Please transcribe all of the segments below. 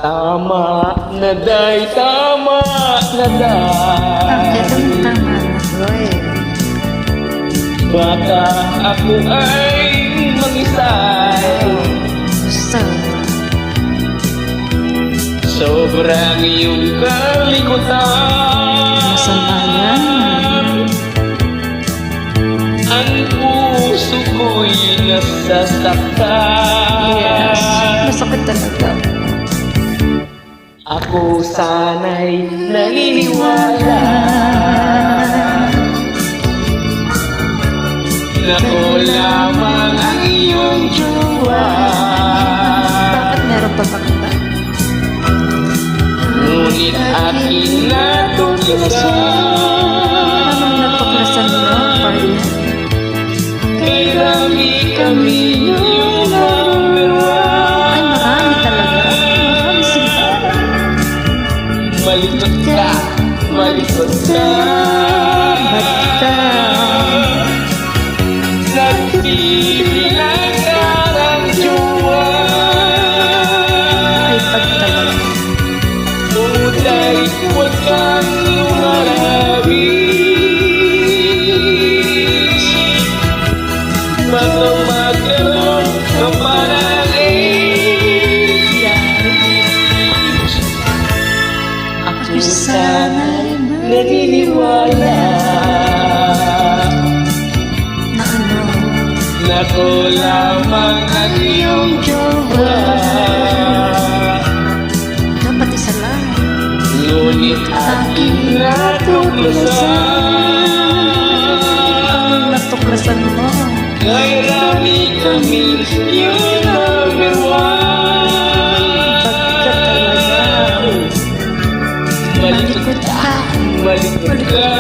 Tama na day, tama na day. Itong tama na boy. Baka ako ay mangisay. Gusto. Sobrang iyong kalikutan. Masamayan. Ang puso ko'y nasasaktan. Yes. Masakit talaga. Ako sana'y naniniwala na ko lamang ang iyong jowa. Bakit meron pa bakita? Ngunit aking natuklasan Anong napaklasan mo, partner? kay kami yung number one. Ay, marami talaga. Marami sila. Malikot ka, malikot ka. Basta. Nagbibilang ka ng jowa. Ay, pagtagal. Ngunit huwag kang lumalabis. Baka magkaroon ka pa ng AIDS. Ako sana'y naniniwala Na ano? na ko lamang ang iyong jowa. Dapat isa lang. Ngunit aking natuklasan Anong natuklasan mo? kay kami yung number one. Pagka talaga. Malikot ka, malikot ka.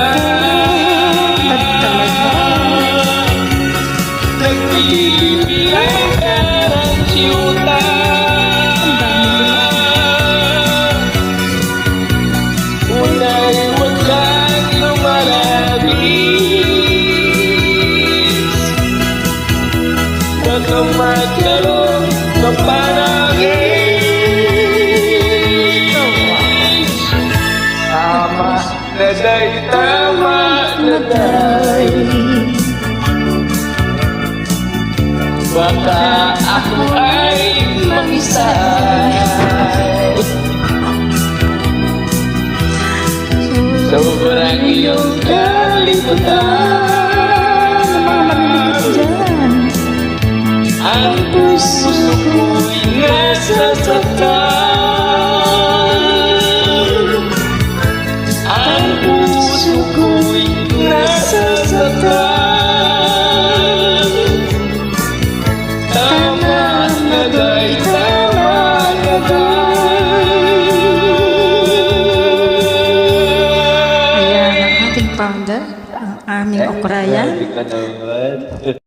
Pag talaga. Nagbibilang ka ng siyuta. Ang dami nila. Unay huwag kang lumalabis. Baka magkaroon ka pa ng AIDS. Tama na day, tama na day. Baka ako ay mangisay. Sobrang iyong kalikutan. Diyan. Ang puso ko'y nasasaktan. Ang puso ko'y nasasaktan. Tama na day, tama na day. Ayan ang ating founder, ang aming okrayan. Grabe ka naman.